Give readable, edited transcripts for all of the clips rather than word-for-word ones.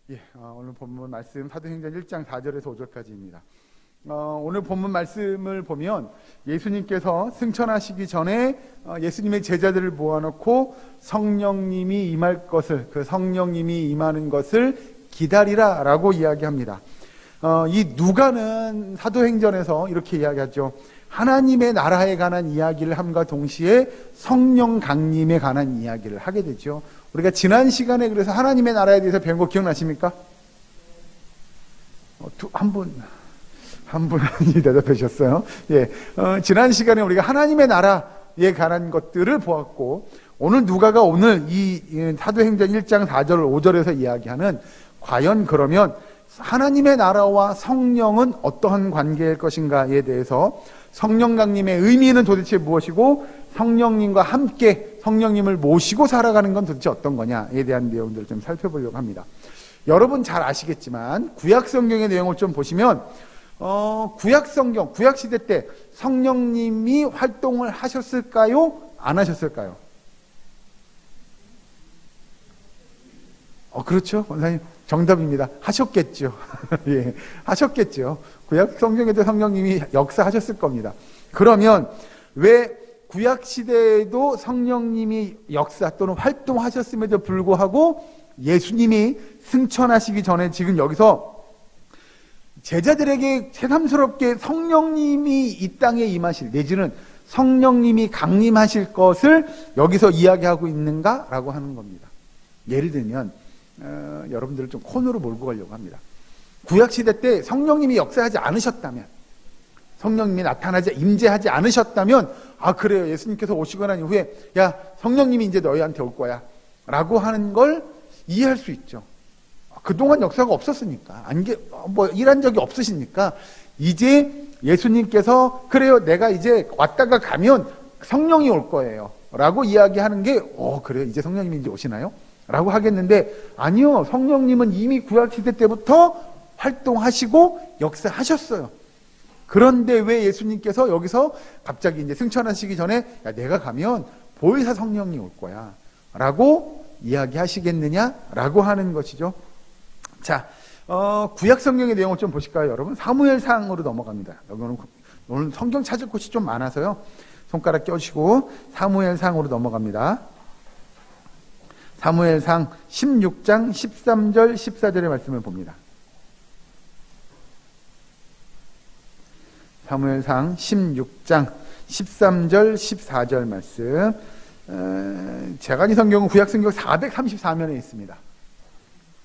오늘 본문 말씀 사도행전 1장 4절에서 5절까지입니다. 오늘 본문 말씀을 보면 예수님께서 승천하시기 전에 예수님의 제자들을 모아놓고 성령님이 임할 것을, 그 성령님이 임하는 것을 기다리라 라고 이야기합니다. 이 누가는 사도행전에서 이렇게 이야기하죠. 하나님의 나라에 관한 이야기를 함과 동시에 성령 강림에 관한 이야기를 하게 되죠. 우리가 지난 시간에 그래서 하나님의 나라에 대해서 배운 거 기억나십니까? 한 분이 대답해 주셨어요. 지난 시간에 우리가 하나님의 나라에 관한 것들을 보았고, 오늘 누가가 오늘 이 사도행전 1장 4절 5절에서 이야기하는 과연 그러면 하나님의 나라와 성령은 어떠한 관계일 것인가에 대해서, 성령 강림의 의미는 도대체 무엇이고 성령님과 함께 성령님을 모시고 살아가는 건 도대체 어떤 거냐에 대한 내용들을 좀 살펴보려고 합니다. 여러분 잘 아시겠지만 구약 성경의 내용을 좀 보시면 구약 성경, 구약 시대 때 성령님이 활동을 하셨을까요? 안 하셨을까요? 그렇죠, 원사님. 정답입니다. 하셨겠죠. 예, 하셨겠죠. 구약 성경에도 성령님이 역사하셨을 겁니다. 그러면 왜 구약 시대에도 성령님이 역사 또는 활동하셨음에도 불구하고 예수님이 승천하시기 전에 지금 여기서 제자들에게 새삼스럽게 성령님이 이 땅에 임하실, 내지는 성령님이 강림하실 것을 여기서 이야기하고 있는가라고 하는 겁니다. 예를 들면 여러분들을 좀 코너로 몰고 가려고 합니다. 구약시대 때 성령님이 역사하지 않으셨다면, 성령님이 나타나지 임재하지 않으셨다면, 그래요, 예수님께서 오시고 난 이후에 야, 성령님이 이제 너희한테 올 거야 라고 하는 걸 이해할 수 있죠. 그동안 역사가 없었으니까, 일한 적이 없으시니까 이제 예수님께서 그래요, 내가 이제 왔다가 가면 성령이 올 거예요 라고 이야기하는 게 그래요, 이제 성령님이 이제 오시나요? 라고 하겠는데, 아니요, 성령님은 이미 구약시대 때부터 활동하시고 역사하셨어요. 그런데 왜 예수님께서 여기서 갑자기 이제 승천하시기 전에 야, 내가 가면 보혜사 성령이 올 거야 라고 이야기하시겠느냐 라고 하는 것이죠. 자, 구약 성경의 내용을 좀 보실까요, 여러분? 사무엘상으로 넘어갑니다. 오늘 성경 찾을 곳이 좀 많아서요, 손가락 껴주시고 사무엘상으로 넘어갑니다. 사무엘상 16장 13절 14절의 말씀을 봅니다. 사무엘상 16장 13절 14절 말씀. 제가니 성경은 구약 성경 434면에 있습니다.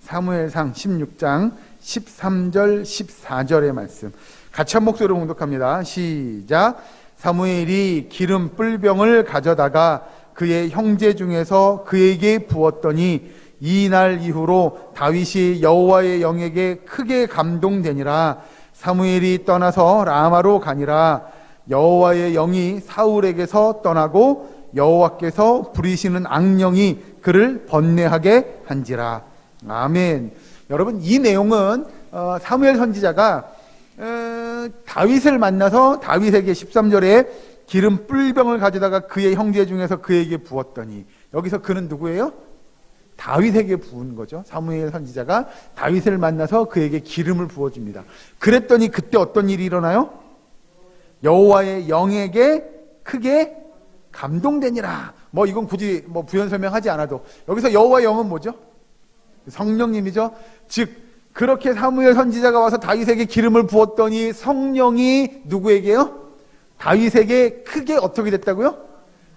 사무엘상 16장 13절 14절의 말씀. 같이 한 목소리로 봉독합니다. 시작. 사무엘이 기름 뿔병을 가져다가 그의 형제 중에서 그에게 부었더니 이 날 이후로 다윗이 여호와의 영에게 크게 감동되니라. 사무엘이 떠나서 라마로 가니라. 여호와의 영이 사울에게서 떠나고 여호와께서 부리시는 악령이 그를 번뇌하게 한지라. 아멘. 여러분, 이 내용은 사무엘 선지자가 다윗을 만나서 다윗에게 13절에 기름 뿔병을 가져다가 그의 형제 중에서 그에게 부었더니, 여기서 그는 누구예요? 다윗에게 부은 거죠. 사무엘 선지자가 다윗을 만나서 그에게 기름을 부어줍니다. 그랬더니 그때 어떤 일이 일어나요? 여호와의 영에게 크게 감동되니라. 이건 굳이 부연 설명하지 않아도, 여기서 여호와의 영은 뭐죠? 성령님이죠. 즉 그렇게 사무엘 선지자가 와서 다윗에게 기름을 부었더니 성령이 누구에게요? 다윗에게 크게 어떻게 됐다고요?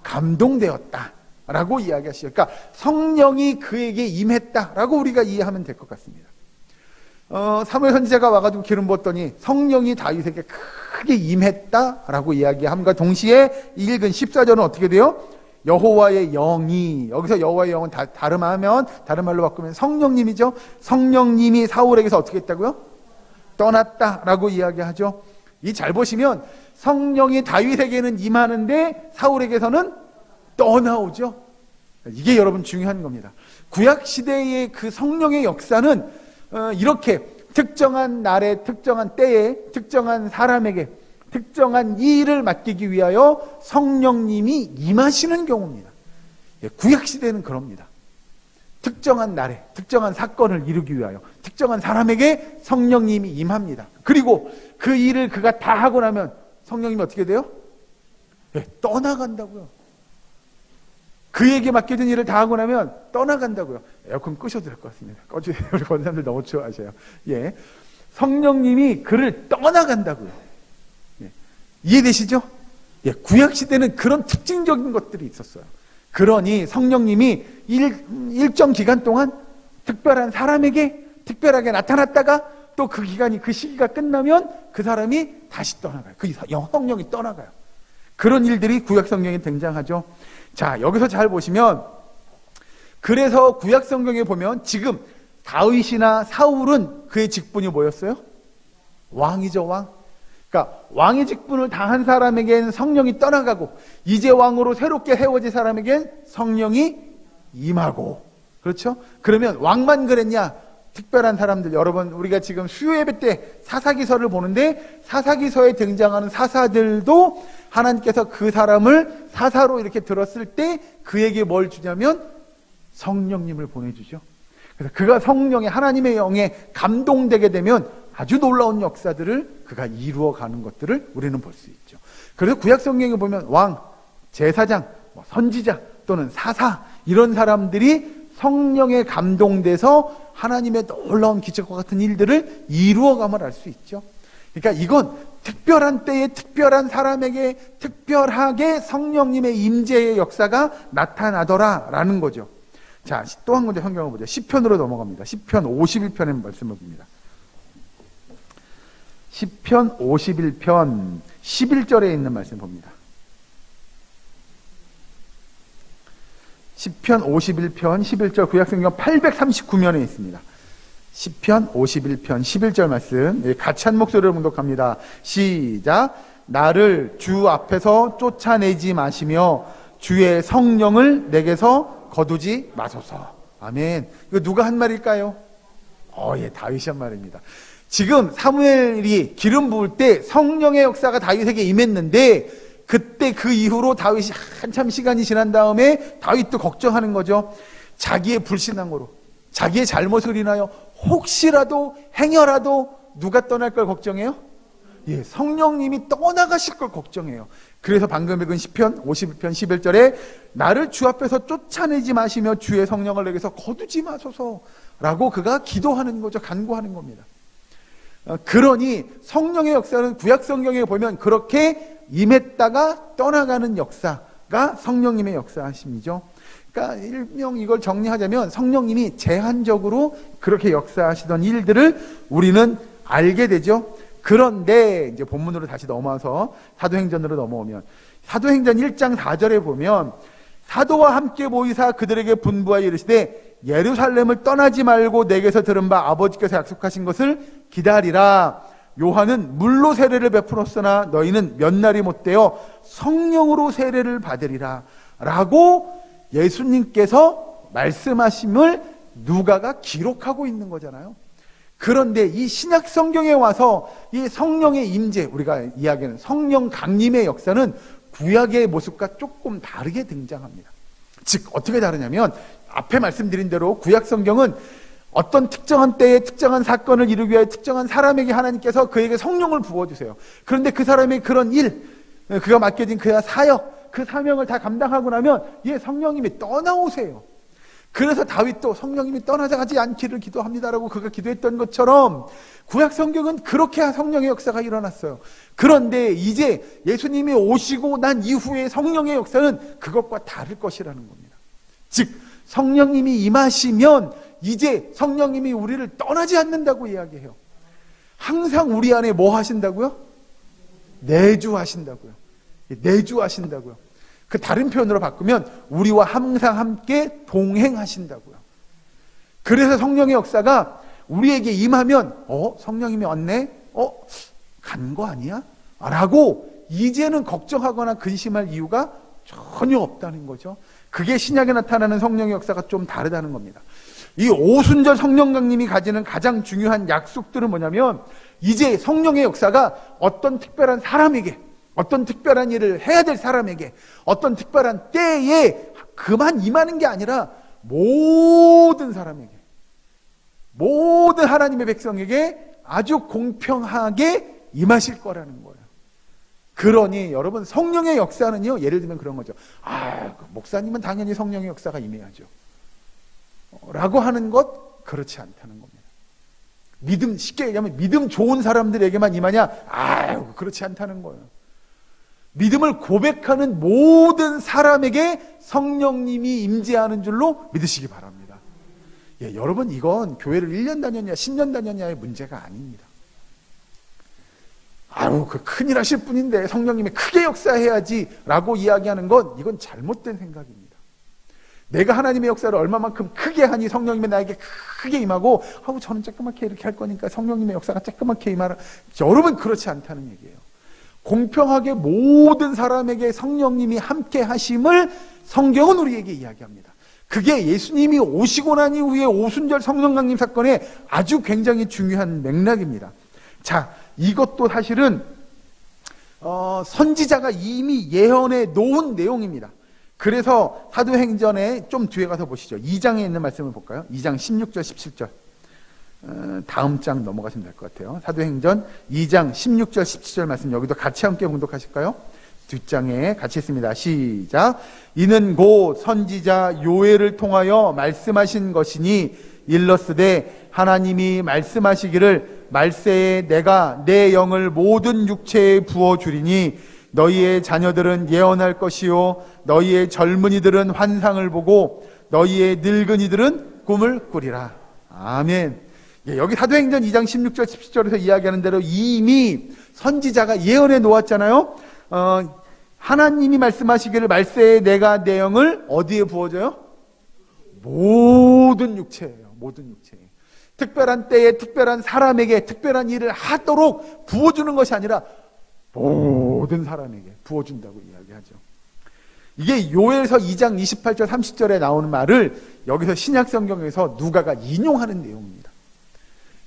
감동되었다 라고 이야기하시죠. 그러니까 성령이 그에게 임했다라고 우리가 이해하면 될 것 같습니다. 사무엘 선지자가 와가지고 기름 부었더니 성령이 다윗에게 크게 임했다라고 이야기함과 동시에 읽은 14절은 어떻게 돼요? 여호와의 영이, 여기서 여호와의 영은 다른 말로 바꾸면 성령님이죠. 성령님이 사울에게서 어떻게 했다고요? 떠났다라고 이야기하죠. 이 잘 보시면 성령이 다윗에게는 임하는데 사울에게서는 떠나오죠. 이게 여러분 중요한 겁니다. 구약 시대의 그 성령의 역사는 이렇게 특정한 날에, 특정한 때에, 특정한 사람에게 특정한 일을 맡기기 위하여 성령님이 임하시는 경우입니다. 구약 시대는 그럽니다. 특정한 날에 특정한 사건을 이루기 위하여, 특정한 사람에게 성령님이 임합니다. 그리고 그 일을 그가 다 하고 나면 성령님이 어떻게 돼요? 네, 떠나간다고요. 그에게 맡겨진 일을 다 하고 나면 떠나간다고요. 에어컨 끄셔도 될 것 같습니다. 꺼주세요. 우리 권사님들 너무 좋아하셔요. 예, 성령님이 그를 떠나간다고요. 예, 이해되시죠? 예, 구약시대는 그런 특징적인 것들이 있었어요. 그러니 성령님이 일정 기간 동안 특별한 사람에게 특별하게 나타났다가 또 그 기간이, 그 시기가 끝나면 그 사람이 다시 떠나가요. 그 성령이 떠나가요. 그런 일들이 구약 성경에 등장하죠. 자, 여기서 잘 보시면, 그래서 구약 성경에 보면 지금 다윗이나 사울은 그의 직분이 뭐였어요? 왕이죠, 왕. 그러니까 왕의 직분을 다한 사람에겐 성령이 떠나가고, 이제 왕으로 새롭게 세워진 사람에겐 성령이 임하고, 그렇죠? 그러면 왕만 그랬냐? 특별한 사람들, 여러분 우리가 지금 수요 예배 때 사사기서를 보는데 사사기서에 등장하는 사사들도 하나님께서 그 사람을 사사로 이렇게 들었을 때 그에게 뭘 주냐면 성령님을 보내주죠. 그래서 그가 성령의, 하나님의 영에 감동되게 되면 아주 놀라운 역사들을 그가 이루어가는 것들을 우리는 볼 수 있죠. 그래서 구약 성경에 보면 왕, 제사장, 선지자 또는 사사, 이런 사람들이 성령에 감동돼서 하나님의 놀라운 기적과 같은 일들을 이루어감을 알 수 있죠. 그러니까 이건 특별한 때에 특별한 사람에게 특별하게 성령님의 임재의 역사가 나타나더라라는 거죠. 자, 또 한 군데 성경을 보죠. 시편으로 넘어갑니다. 시편 51편의 말씀을 봅니다. 시편 51편 11절에 있는 말씀 봅니다. 시편 51편 11절, 구약성경 839면에 있습니다. 시편 51편 11절 말씀, 같이 한 목소리로 봉독합니다. 시작. 나를 주 앞에서 쫓아내지 마시며 주의 성령을 내게서 거두지 마소서. 아멘. 이거 누가 한 말일까요? 예, 다윗이 한 말입니다. 지금 사무엘이 기름 부을 때 성령의 역사가 다윗에게 임했는데, 그때 그 이후로 다윗이 한참 시간이 지난 다음에 다윗도 걱정하는 거죠. 자기의 불신앙으로, 자기의 잘못을 인하여 혹시라도 행여라도 누가 떠날 걸 걱정해요? 예, 성령님이 떠나가실 걸 걱정해요. 그래서 방금 읽은 시편 51편 11절에 나를 주 앞에서 쫓아내지 마시며 주의 성령을 내게서 거두지 마소서라고 그가 기도하는 거죠. 간구하는 겁니다. 그러니 성령의 역사는 구약 성경에 보면 그렇게 임했다가 떠나가는 역사가 성령님의 역사하심이죠. 그러니까 일명 이걸 정리하자면 성령님이 제한적으로 그렇게 역사하시던 일들을 우리는 알게 되죠. 그런데 이제 본문으로 다시 넘어와서 사도행전으로 넘어오면, 사도행전 1장 4절에 보면 사도와 함께 모이사 그들에게 분부하여 이르시되 예루살렘을 떠나지 말고 내게서 들은 바 아버지께서 약속하신 것을 기다리라. 요한은 물로 세례를 베풀었으나 너희는 몇 날이 못되어 성령으로 세례를 받으리라 라고 예수님께서 말씀하심을 누가가 기록하고 있는 거잖아요. 그런데 이 신약 성경에 와서 이 성령의 임재, 우리가 이야기하는 성령 강림의 역사는 구약의 모습과 조금 다르게 등장합니다. 즉 어떻게 다르냐면, 앞에 말씀드린 대로 구약 성경은 어떤 특정한 때에 특정한 사건을 이루기 위해 특정한 사람에게 하나님께서 그에게 성령을 부어주세요. 그런데 그 사람의 그런 일, 그가 맡겨진 그의 사역, 그 사명을 다 감당하고 나면 성령님이 떠나오세요. 그래서 다윗도 성령님이 떠나가지 않기를 기도합니다라고 그가 기도했던 것처럼 구약 성경은 그렇게 성령의 역사가 일어났어요. 그런데 이제 예수님이 오시고 난 이후의 성령의 역사는 그것과 다를 것이라는 겁니다. 즉 성령님이 임하시면 이제 성령님이 우리를 떠나지 않는다고 이야기해요. 항상 우리 안에 뭐 하신다고요? 내주하신다고요. 내주하신다고요. 그 다른 표현으로 바꾸면 우리와 항상 함께 동행하신다고요. 그래서 성령의 역사가 우리에게 임하면 성령님이 왔네? 간 거 아니야? 라고 이제는 걱정하거나 근심할 이유가 전혀 없다는 거죠. 그게 신약에 나타나는 성령의 역사가 좀 다르다는 겁니다. 이 오순절 성령 강림이 가지는 가장 중요한 약속들은 뭐냐면, 이제 성령의 역사가 어떤 특별한 사람에게, 어떤 특별한 일을 해야 될 사람에게, 어떤 특별한 때에 그만 임하는 게 아니라 모든 사람에게, 모든 하나님의 백성에게 아주 공평하게 임하실 거라는 거예요. 그러니 여러분, 성령의 역사는요, 예를 들면 그런 거죠. 목사님은 당연히 성령의 역사가 임해야죠 라고 하는 것, 그렇지 않다는 겁니다. 믿음, 쉽게 얘기하면 믿음 좋은 사람들에게만 임하냐? 그렇지 않다는 거예요. 믿음을 고백하는 모든 사람에게 성령님이 임재하는 줄로 믿으시기 바랍니다. 여러분, 이건 교회를 1년 다녔냐 10년 다녔냐의 문제가 아닙니다. 그 큰일 하실 분인데 성령님이 크게 역사해야지 라고 이야기하는 건, 이건 잘못된 생각입니다. 내가 하나님의 역사를 얼마만큼 크게 하니 성령님이 나에게 크게 임하고, 저는 조그맣게 이렇게 할 거니까 성령님의 역사가 조그맣게 임하라. 여러분, 그렇지 않다는 얘기예요. 공평하게 모든 사람에게 성령님이 함께 하심을 성경은 우리에게 이야기합니다. 그게 예수님이 오시고 난 이후에 오순절 성령 강림 사건의 아주 굉장히 중요한 맥락입니다. 자, 이것도 사실은 선지자가 이미 예언해 놓은 내용입니다. 그래서 사도행전에 좀 뒤에 가서 보시죠. 2장에 있는 말씀을 볼까요? 2장 16절 17절. 다음 장 넘어가시면 될 것 같아요. 사도행전 2장 16절 17절 말씀, 여기도 같이 함께 봉독하실까요? 뒷장에 같이 했습니다. 시작. 이는 곧 선지자 요엘을 통하여 말씀하신 것이니 일러스되 하나님이 말씀하시기를 말세에 내가 내 영을 모든 육체에 부어주리니 너희의 자녀들은 예언할 것이요 너희의 젊은이들은 환상을 보고 너희의 늙은이들은 꿈을 꾸리라. 아멘. 여기 사도행전 2장 16절 17절에서 이야기하는 대로 이미 선지자가 예언해 놓았잖아요. 하나님이 말씀하시기를 말세에 내가 내 영을 어디에 부어줘요? 모든 육체예요. 모든 육체에. 특별한 때에 특별한 사람에게 특별한 일을 하도록 부어주는 것이 아니라 모든 사람에게 부어준다고 이야기하죠. 이게 요엘서 2장 28절 30절에 나오는 말을 여기서 신약성경에서 누가가 인용하는 내용입니다.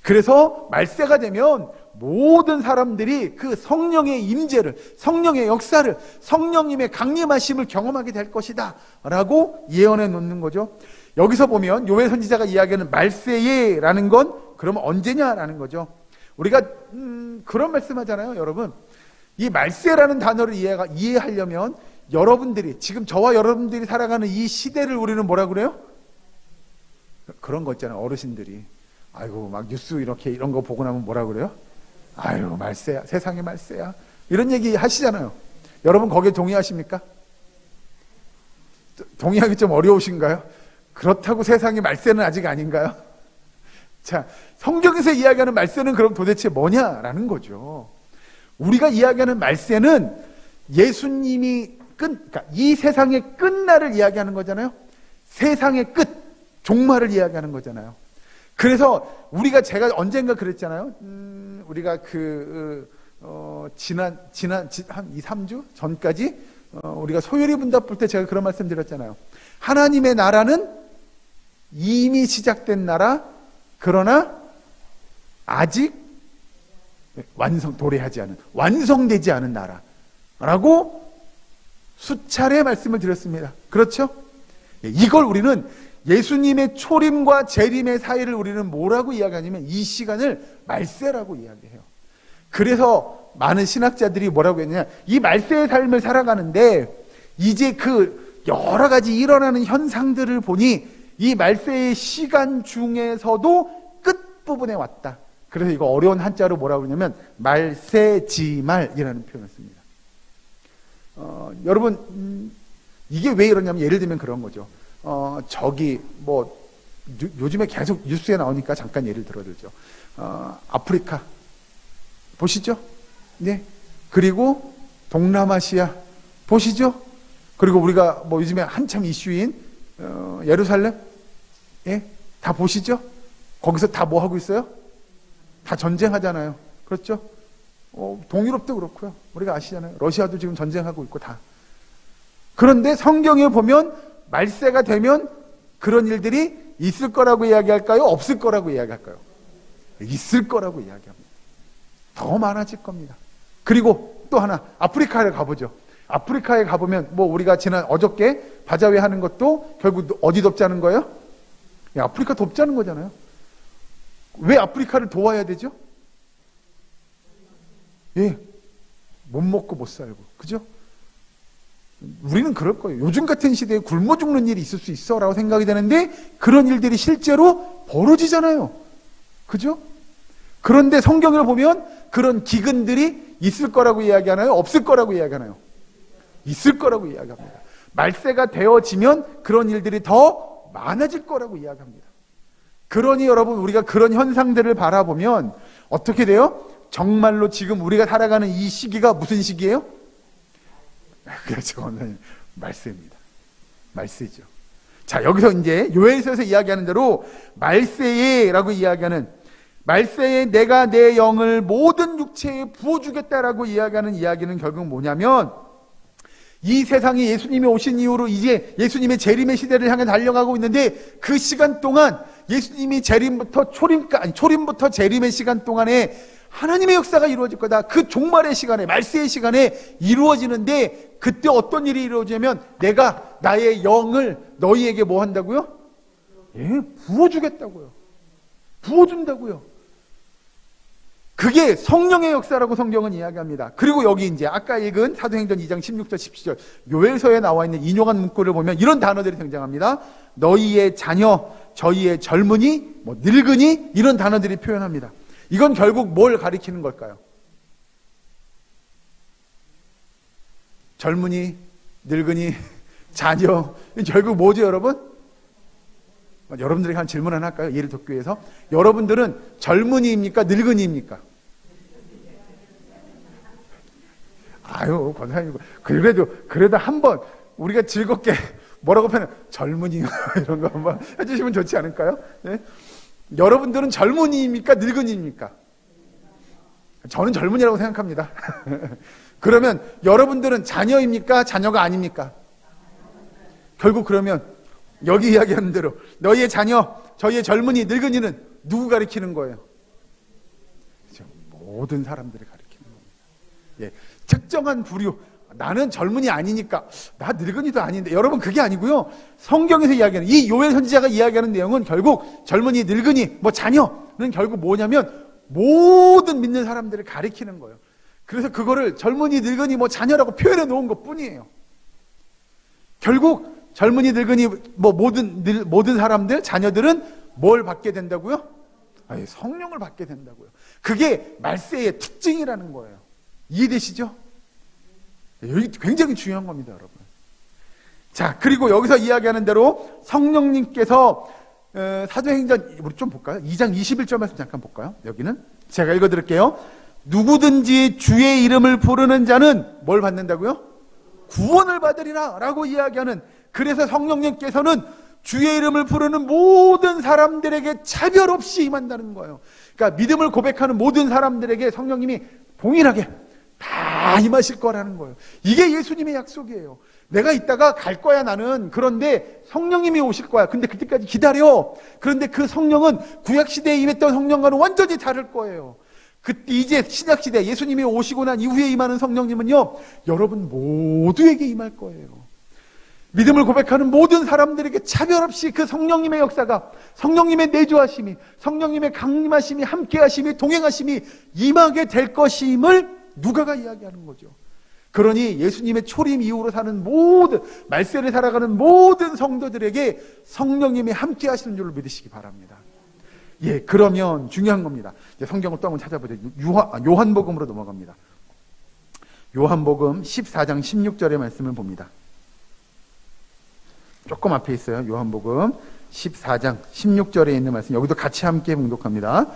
그래서 말세가 되면 모든 사람들이 그 성령의 임재를, 성령의 역사를, 성령님의 강림하심을 경험하게 될 것이다 라고 예언해 놓는 거죠. 여기서 보면 요엘 선지자가 이야기하는 말세에 라는 건 그러면 언제냐라는 거죠. 우리가 그런 말씀하잖아요. 여러분, 이 말세라는 단어를 이해하려면 여러분들이, 지금 저와 여러분들이 살아가는 이 시대를 우리는 뭐라 그래요? 그런 거 있잖아요. 어르신들이 막 뉴스 이런 거 보고 나면 뭐라 그래요? 말세야, 세상의 말세야, 이런 얘기 하시잖아요. 여러분 거기에 동의하십니까? 동의하기 좀 어려우신가요? 그렇다고 세상의 말세는 아직 아닌가요? 자, 성경에서 이야기하는 말세는 그럼 도대체 뭐냐라는 거죠. 우리가 이야기하는 말세는 예수님이 그러니까 이 세상의 끝날을 이야기하는 거잖아요. 세상의 끝, 종말을 이야기하는 거잖아요. 그래서 제가 언젠가 그랬잖아요. 우리가 지난 한 2, 3주 전까지 우리가 소요리 분답 볼 때 제가 그런 말씀 드렸잖아요. 하나님의 나라는 이미 시작된 나라, 그러나 아직 도래하지 않은, 완성되지 않은 나라라고 수차례 말씀을 드렸습니다. 그렇죠? 이걸 우리는 예수님의 초림과 재림의 사이를 우리는 뭐라고 이야기하냐면 이 시간을 말세라고 이야기해요. 그래서 많은 신학자들이 뭐라고 했느냐, 이 말세의 삶을 살아가는데 이제 그 여러 가지 일어나는 현상들을 보니 이 말세의 시간 중에서도 끝부분에 왔다. 그래서 이거 어려운 한자로 뭐라고 그러냐면 말세지말이라는 표현을 씁니다. 여러분, 이게 왜 이러냐면 예를 들면 그런 거죠. 요즘에 계속 뉴스에 나오니까 잠깐 예를 들어드리죠. 아프리카 보시죠? 네. 그리고 동남아시아 보시죠? 그리고 우리가 요즘에 한참 이슈인 예루살렘, 예, 다 보시죠? 거기서 다 뭐 하고 있어요? 다 전쟁하잖아요. 그렇죠? 동유럽도 그렇고요. 우리가 아시잖아요. 러시아도 지금 전쟁하고 있고 다. 그런데 성경에 보면 말세가 되면 그런 일들이 있을 거라고 이야기할까요? 없을 거라고 이야기할까요? 있을 거라고 이야기합니다. 더 많아질 겁니다. 그리고 또 하나, 아프리카에 가보죠. 아프리카에 가보면 우리가 어저께 바자회 하는 것도 결국 어디 돕자는 거예요? 아프리카 돕자는 거잖아요. 왜 아프리카를 도와야 되죠? 예, 못 먹고 못 살고, 그죠? 우리는 그럴 거예요. 요즘 같은 시대에 굶어 죽는 일이 있을 수 있어 라고 생각이 되는데 그런 일들이 실제로 벌어지잖아요. 그죠? 그런데 성경을 보면 그런 기근들이 있을 거라고 이야기하나요? 없을 거라고 이야기하나요? 있을 거라고 이야기합니다. 말세가 되어지면 그런 일들이 더 많아질 거라고 이야기합니다. 그러니 여러분, 우리가 그런 현상들을 바라보면 어떻게 돼요? 정말로 지금 우리가 살아가는 이 시기가 무슨 시기예요? 그렇죠. 말세입니다. 말세죠. 자, 여기서 이제 요엘서에서 이야기하는 대로 말세에라고 이야기하는, 말세에 내가 내 영을 모든 육체에 부어주겠다라고 이야기하는 이야기는 결국 뭐냐면, 이 세상에 예수님이 오신 이후로 이제 예수님의 재림의 시대를 향해 달려가고 있는데, 그 시간 동안 예수님이 초림부터 재림의 시간 동안에 하나님의 역사가 이루어질 거다. 그 종말의 시간에, 말세의 시간에 이루어지는데, 그때 어떤 일이 이루어지냐면 내가 나의 영을 너희에게 뭐 한다고요? 예, 부어주겠다고요. 부어준다고요. 그게 성령의 역사라고 성경은 이야기합니다. 그리고 여기 이제 아까 읽은 사도행전 2장 16절 17절 요엘서에 나와 있는 인용한 문구를 보면 이런 단어들이 등장합니다. 너희의 자녀, 저희의 젊은이, 늙은이, 이런 단어들이 표현합니다. 이건 결국 뭘 가리키는 걸까요? 젊은이, 늙은이, 자녀, 결국 뭐죠, 여러분? 여러분들에게 한 질문 하나 할까요? 예리독교에서 여러분들은 젊은이입니까? 늙은이입니까? 아유, 권사님, 그래도 한번 우리가 즐겁게 뭐라고 표현해? 젊은이 이런 거 한번 해주시면 좋지 않을까요? 네? 여러분들은 젊은이입니까? 늙은이입니까? 저는 젊은이라고 생각합니다. 그러면 여러분들은 자녀입니까? 자녀가 아닙니까? 결국 그러면 여기 이야기하는 대로 너희의 자녀, 저희의 젊은이, 늙은이는 누구 가리키는 거예요? 그렇죠. 모든 사람들을 가리키는 겁니다. 예, 특정한 부류, 나는 젊은이 아니니까, 나 늙은이도 아닌데, 여러분 그게 아니고요. 성경에서 이야기하는, 이 요엘 선지자가 이야기하는 내용은 결국 젊은이, 늙은이, 자녀는 결국 뭐냐면 모든 믿는 사람들을 가리키는 거예요. 그래서 그거를 젊은이, 늙은이, 자녀라고 표현해 놓은 것 뿐이에요. 결국 젊은이, 늙은이, 모든 사람들, 자녀들은 뭘 받게 된다고요? 성령을 받게 된다고요. 그게 말세의 특징이라는 거예요. 이해되시죠? 여기 굉장히 중요한 겁니다, 여러분. 자, 그리고 여기서 이야기하는 대로 성령님께서 사도행전, 우리 좀 볼까요? 2장 21절 말씀 잠깐 볼까요? 여기는 제가 읽어드릴게요. 누구든지 주의 이름을 부르는 자는 뭘 받는다고요? 구원을 받으리라 라고 이야기하는, 그래서 성령님께서는 주의 이름을 부르는 모든 사람들에게 차별 없이 임한다는 거예요. 그러니까 믿음을 고백하는 모든 사람들에게 성령님이 동일하게 다 임하실 거라는 거예요. 이게 예수님의 약속이에요. 내가 이따가 갈 거야 나는. 그런데 성령님이 오실 거야. 근데 그때까지 기다려. 그런데 그 성령은 구약시대에 임했던 성령과는 완전히 다를 거예요. 그때 이제 신약시대 예수님이 오시고 난 이후에 임하는 성령님은요, 여러분 모두에게 임할 거예요. 믿음을 고백하는 모든 사람들에게 차별 없이 그 성령님의 역사가, 성령님의 내주하심이, 성령님의 강림하심이, 함께하심이, 동행하심이 임하게 될 것임을 누가가 이야기하는 거죠. 그러니 예수님의 초림 이후로 사는 모든, 말세를 살아가는 모든 성도들에게 성령님이 함께하시는 줄로 믿으시기 바랍니다. 예, 그러면 중요한 겁니다. 이제 성경을 또 한번 찾아보죠. 요한복음으로 넘어갑니다. 요한복음 14장 16절의 말씀을 봅니다. 조금 앞에 있어요. 요한복음 14장 16절에 있는 말씀, 여기도 같이 함께 봉독합니다.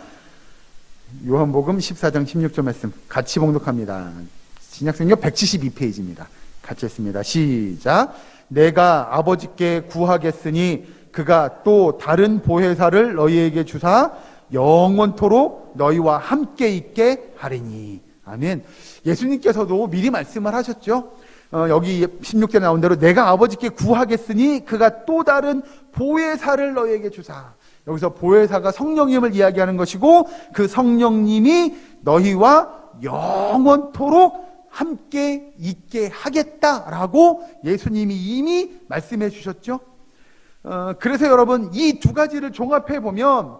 요한복음 14장 16절 말씀 같이 봉독합니다. 신약성경 172페이지입니다. 같이 했습니다. 시작. 내가 아버지께 구하겠으니 그가 또 다른 보혜사를 너희에게 주사 영원토록 너희와 함께 있게 하리니. 아멘. 예수님께서도 미리 말씀을 하셨죠. 여기 16절에 나온 대로 내가 아버지께 구하겠으니 그가 또 다른 보혜사를 너희에게 주사. 여기서 보혜사가 성령님을 이야기하는 것이고, 그 성령님이 너희와 영원토록 함께 있게 하겠다라고 예수님이 이미 말씀해 주셨죠. 그래서 여러분 이 두 가지를 종합해 보면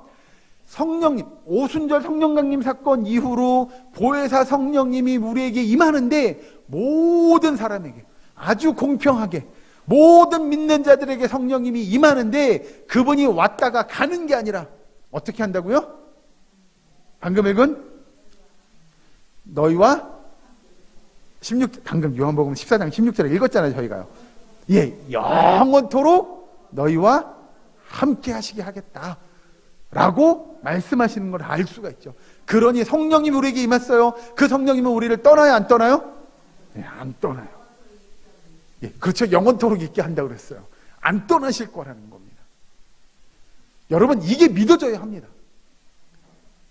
성령님, 오순절 성령 강림 사건 이후로 보혜사 성령님이 우리에게 임하는데 모든 사람에게 아주 공평하게 모든 믿는 자들에게 성령님이 임하는데 그분이 왔다가 가는 게 아니라 어떻게 한다고요? 방금 읽은 너희와 방금 요한복음 14장 16절에 읽었잖아요, 저희가요. 예, 영원토록 너희와 함께 하시게 하겠다 라고 말씀하시는 걸 알 수가 있죠. 그러니 성령님이 우리에게 임했어요. 그 성령님은 우리를 떠나요, 안 떠나요? 네, 안 떠나요. 예, 그렇죠. 영원토록 있게 한다고 그랬어요. 안 떠나실 거라는 겁니다. 여러분, 이게 믿어져야 합니다.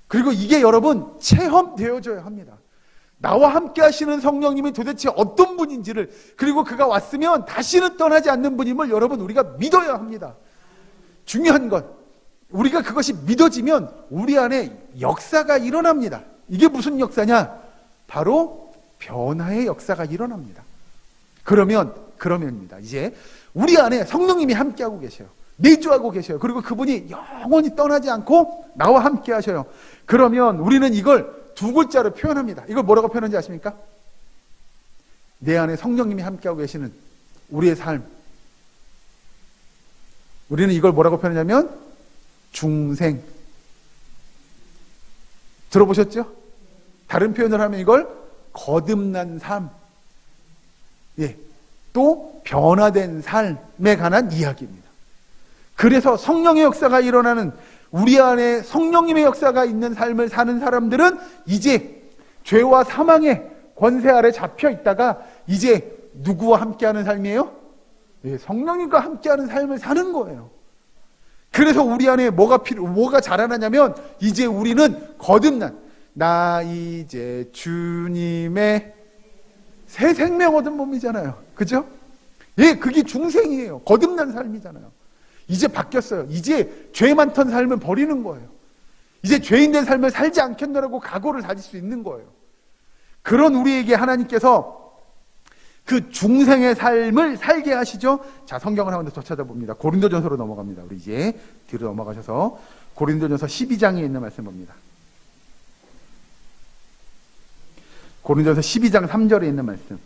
그리고 이게 여러분 체험되어져야 합니다. 나와 함께 하시는 성령님이 도대체 어떤 분인지를, 그리고 그가 왔으면 다시는 떠나지 않는 분임을 여러분 우리가 믿어야 합니다. 중요한 건 우리가 그것이 믿어지면 우리 안에 역사가 일어납니다. 이게 무슨 역사냐? 바로 변화의 역사가 일어납니다. 그러면입니다. 이제 우리 안에 성령님이 함께하고 계셔요. 내주하고 계셔요. 그리고 그분이 영원히 떠나지 않고 나와 함께 하셔요. 그러면 우리는 이걸 두 글자로 표현합니다. 이걸 뭐라고 표현하는지 아십니까? 내 안에 성령님이 함께하고 계시는 우리의 삶. 우리는 이걸 뭐라고 표현하냐면 중생. 들어보셨죠? 다른 표현을 하면 이걸 거듭난 삶. 예, 또 변화된 삶에 관한 이야기입니다. 그래서 성령의 역사가 일어나는, 우리 안에 성령님의 역사가 있는 삶을 사는 사람들은 이제 죄와 사망의 권세 아래 잡혀 있다가 이제 누구와 함께하는 삶이에요? 예, 성령님과 함께하는 삶을 사는 거예요. 그래서 우리 안에 뭐가 자라나냐면 이제 우리는 거듭난, 나 이제 주님의 새 생명 얻은 몸이잖아요. 그죠? 예, 그게 중생이에요. 거듭난 삶이잖아요. 이제 바뀌었어요. 이제 죄 많던 삶을 버리는 거예요. 이제 죄인된 삶을 살지 않겠노라고 각오를 다질 수 있는 거예요. 그런 우리에게 하나님께서 그 중생의 삶을 살게 하시죠. 자, 성경을 한 번 더 찾아봅니다. 고린도전서로 넘어갑니다. 우리 이제 뒤로 넘어가셔서 고린도전서 12장에 있는 말씀 봅니다. 고린도전서 12장 3절에 있는 말씀.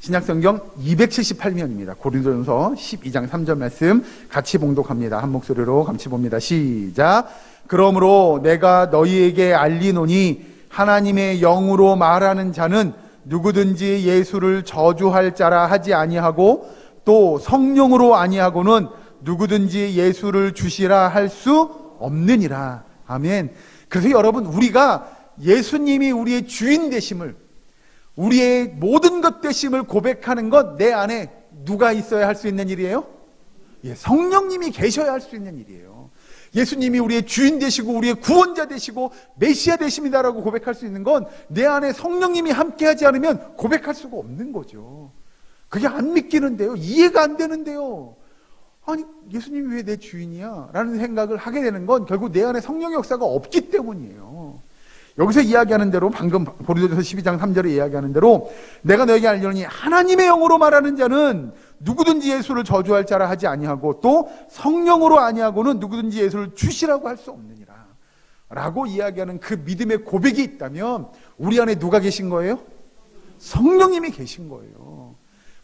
신약성경 278면입니다. 고린도전서 12장 3절 말씀 같이 봉독합니다. 한 목소리로 같이 봅니다. 시작. 그러므로 내가 너희에게 알리노니 하나님의 영으로 말하는 자는 누구든지 예수를 저주할 자라 하지 아니하고 또 성령으로 아니하고는 누구든지 예수를 주시라 할 수 없느니라. 아멘. 그래서 여러분, 우리가 예수님이 우리의 주인 되심을, 우리의 모든 것 되심을 고백하는 것, 내 안에 누가 있어야 할 수 있는 일이에요? 예, 성령님이 계셔야 할 수 있는 일이에요. 예수님이 우리의 주인 되시고 우리의 구원자 되시고 메시아 되십니다라고 고백할 수 있는 건 내 안에 성령님이 함께하지 않으면 고백할 수가 없는 거죠. 그게 안 믿기는데요. 이해가 안 되는데요. 아니, 예수님이 왜 내 주인이야? 라는 생각을 하게 되는 건 결국 내 안에 성령의 역사가 없기 때문이에요. 여기서 이야기하는 대로, 방금 고린도전서 12장 3절에 이야기하는 대로 내가 너에게 알려니 하나님의 영으로 말하는 자는 누구든지 예수를 저주할 자라 하지 아니하고 또 성령으로 아니하고는 누구든지 예수를 주시라고 할 수 없느니라 라고 이야기하는 그 믿음의 고백이 있다면 우리 안에 누가 계신 거예요? 성령님이 계신 거예요.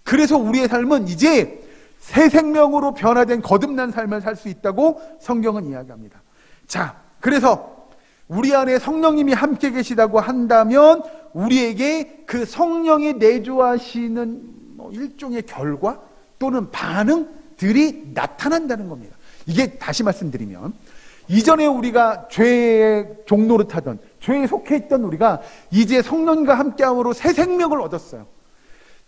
그래서 우리의 삶은 이제 새 생명으로 변화된 거듭난 삶을 살 수 있다고 성경은 이야기합니다. 자, 그래서 우리 안에 성령님이 함께 계시다고 한다면 우리에게 그 성령이 내주하시는 일종의 결과 또는 반응들이 나타난다는 겁니다. 이게 다시 말씀드리면 이전에 우리가 죄의 종노릇하던, 죄에 속해 있던 우리가 이제 성령과 함께함으로 새 생명을 얻었어요.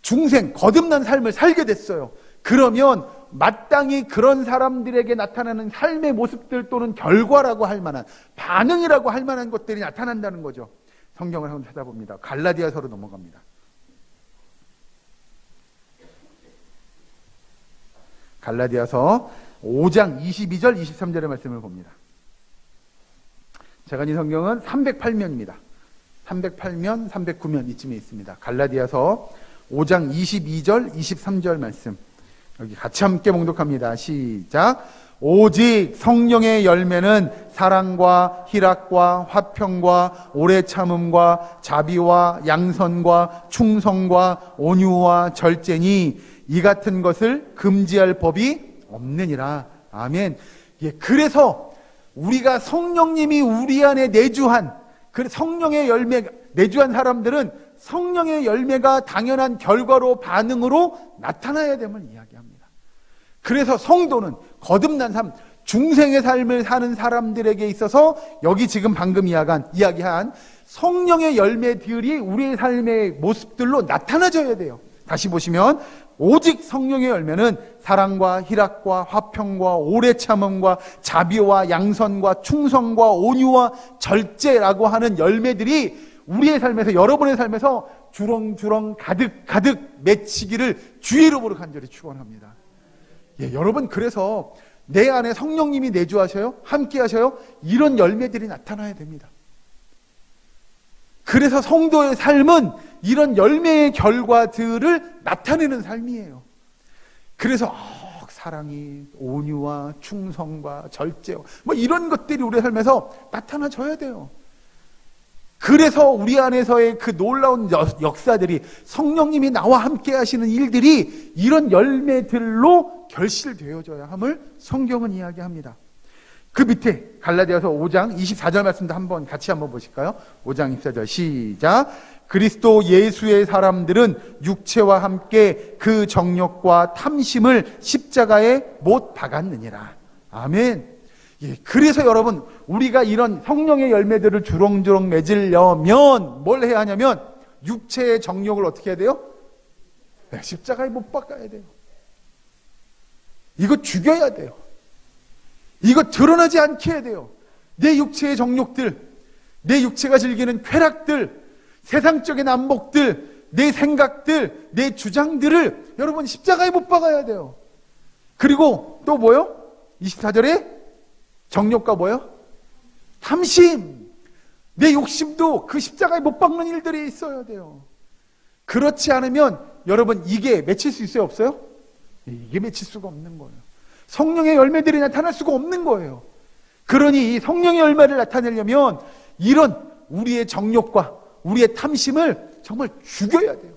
중생, 거듭난 삶을 살게 됐어요. 그러면 마땅히 그런 사람들에게 나타나는 삶의 모습들 또는 결과라고 할 만한, 반응이라고 할 만한 것들이 나타난다는 거죠. 성경을 한번 찾아봅니다. 갈라디아서로 넘어갑니다. 갈라디아서 5장 22절 23절의 말씀을 봅니다. 제가 이 성경은 308면입니다. 308면, 309면 이쯤에 있습니다. 갈라디아서 5장 22절 23절 말씀 여기 같이 함께 봉독합니다. 시작. 오직 성령의 열매는 사랑과 희락과 화평과 오래 참음과 자비와 양선과 충성과 온유와 절제니 이 같은 것을 금지할 법이 없느니라. 아멘. 예, 그래서 우리가 성령님이 우리 안에 내주한 그 성령의 열매, 내주한 사람들은 성령의 열매가 당연한 결과로 반응으로 나타나야 됨을 이야기합니다. 그래서 성도는 거듭난 삶, 중생의 삶을 사는 사람들에게 있어서 여기 지금 방금 이야기한 성령의 열매들이 우리의 삶의 모습들로 나타나져야 돼요. 다시 보시면 오직 성령의 열매는 사랑과 희락과 화평과 오래 참음과 자비와 양선과 충성과 온유와 절제라고 하는 열매들이 우리의 삶에서, 여러분의 삶에서 주렁주렁 가득 맺히기를 주의 이름으로 간절히 축원합니다. 예, 여러분, 그래서 내 안에 성령님이 내주하셔요, 함께 하셔요, 이런 열매들이 나타나야 됩니다. 그래서 성도의 삶은 이런 열매의 결과들을 나타내는 삶이에요. 그래서 사랑이, 온유와 충성과 절제와 뭐 이런 것들이 우리 삶에서 나타나져야 돼요. 그래서 우리 안에서의 그 놀라운 역사들이, 성령님이 나와 함께 하시는 일들이 이런 열매들로 결실되어져야 함을 성경은 이야기합니다. 그 밑에 갈라디아서 5장 24절 말씀도 같이 한번 보실까요? 5장 24절 시작. 그리스도 예수의 사람들은 육체와 함께 그 정욕과 탐심을 십자가에 못 박았느니라. 아멘. 예, 그래서 여러분, 우리가 이런 성령의 열매들을 주렁주렁 맺으려면 뭘 해야 하냐면 육체의 정욕을 어떻게 해야 돼요? 네, 십자가에 못 박아야 돼요. 이거 죽여야 돼요. 이거 드러나지 않게 해야 돼요. 내 육체의 정욕들, 내 육체가 즐기는 쾌락들, 세상적인 안목들, 내 생각들, 내 주장들을 여러분 십자가에 못 박아야 돼요. 그리고 또 뭐요? 24절에 정욕과 뭐요? 탐심. 내 욕심도 그 십자가에 못 박는 일들이 있어야 돼요. 그렇지 않으면 여러분 이게 맺힐 수 있어요? 없어요? 이게 맺힐 수가 없는 거예요. 성령의 열매들이 나타날 수가 없는 거예요. 그러니 이 성령의 열매를 나타내려면 이런 우리의 정욕과 우리의 탐심을 정말 죽여야 돼요.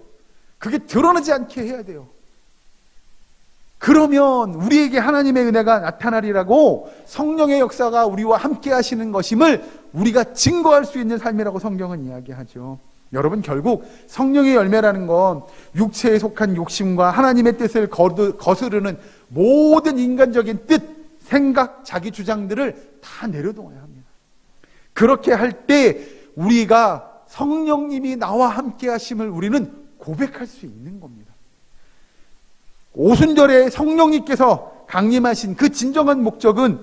그게 드러나지 않게 해야 돼요. 그러면 우리에게 하나님의 은혜가 나타나리라고, 성령의 역사가 우리와 함께 하시는 것임을 우리가 증거할 수 있는 삶이라고 성경은 이야기하죠. 여러분, 결국 성령의 열매라는 건 육체에 속한 욕심과 하나님의 뜻을 거스르는 모든 인간적인 뜻, 생각, 자기 주장들을 다 내려놓아야 합니다. 그렇게 할 때 우리가 성령님이 나와 함께 하심을 우리는 고백할 수 있는 겁니다. 오순절에 성령님께서 강림하신 그 진정한 목적은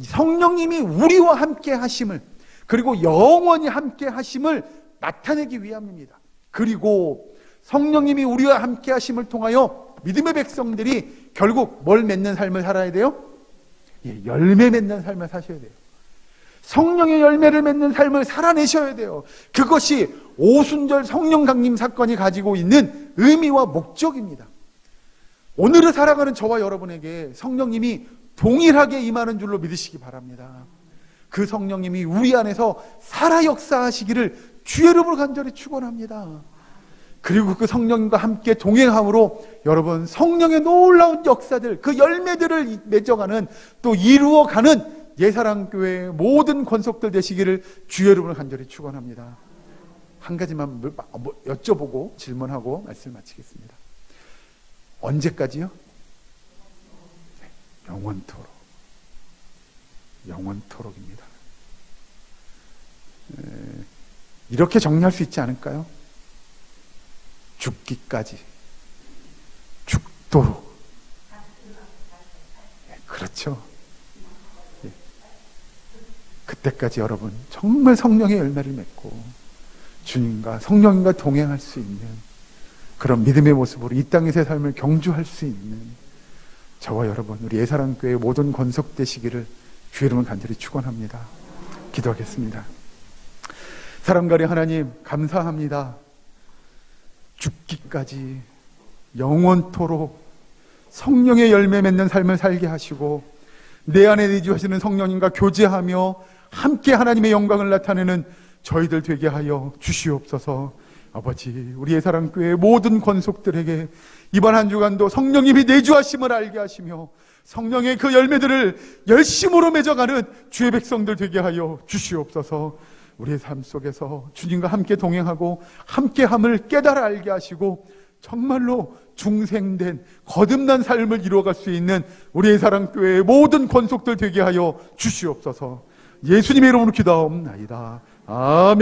성령님이 우리와 함께 하심을, 그리고 영원히 함께 하심을 나타내기 위함입니다. 그리고 성령님이 우리와 함께 하심을 통하여 믿음의 백성들이 결국 뭘 맺는 삶을 살아야 돼요? 예, 열매 맺는 삶을 사셔야 돼요. 성령의 열매를 맺는 삶을 살아내셔야 돼요. 그것이 오순절 성령 강림 사건이 가지고 있는 의미와 목적입니다. 오늘을 살아가는 저와 여러분에게 성령님이 동일하게 임하는 줄로 믿으시기 바랍니다. 그 성령님이 우리 안에서 살아 역사하시기를 주의 이름으로 간절히 축원합니다. 그리고 그 성령님과 함께 동행함으로 여러분 성령의 놀라운 역사들, 그 열매들을 맺어가는, 또 이루어가는 예사랑교회의 모든 권속들 되시기를 주의 이름으로 간절히 축원합니다. 한 가지만 여쭤보고 질문하고 말씀을 마치겠습니다. 언제까지요? 영원토록. 영원토록입니다. 이렇게 정리할 수 있지 않을까요? 죽기까지, 죽도록. 그렇죠. 그때까지 여러분 정말 성령의 열매를 맺고 주님과 성령님과 동행할 수 있는 그런 믿음의 모습으로 이 땅에서의 삶을 경주할 수 있는 저와 여러분, 우리 예사랑교회의 모든 권속 되시기를 주의 이름을 간절히 축원합니다. 기도하겠습니다. 사랑가리 하나님, 감사합니다. 죽기까지 영원토록 성령의 열매 맺는 삶을 살게 하시고 내 안에 내주하시는 성령님과 교제하며 함께 하나님의 영광을 나타내는 저희들 되게 하여 주시옵소서. 아버지, 우리의 사랑교회 모든 권속들에게 이번 한 주간도 성령님이 내주하심을 알게 하시며 성령의 그 열매들을 열심으로 맺어가는 주의 백성들 되게 하여 주시옵소서. 우리의 삶 속에서 주님과 함께 동행하고 함께함을 깨달아 알게 하시고 정말로 중생된 거듭난 삶을 이루어갈 수 있는 우리의 사랑교회의 모든 권속들 되게 하여 주시옵소서. 예수님의 이름으로 기도하옵나이다. 아멘.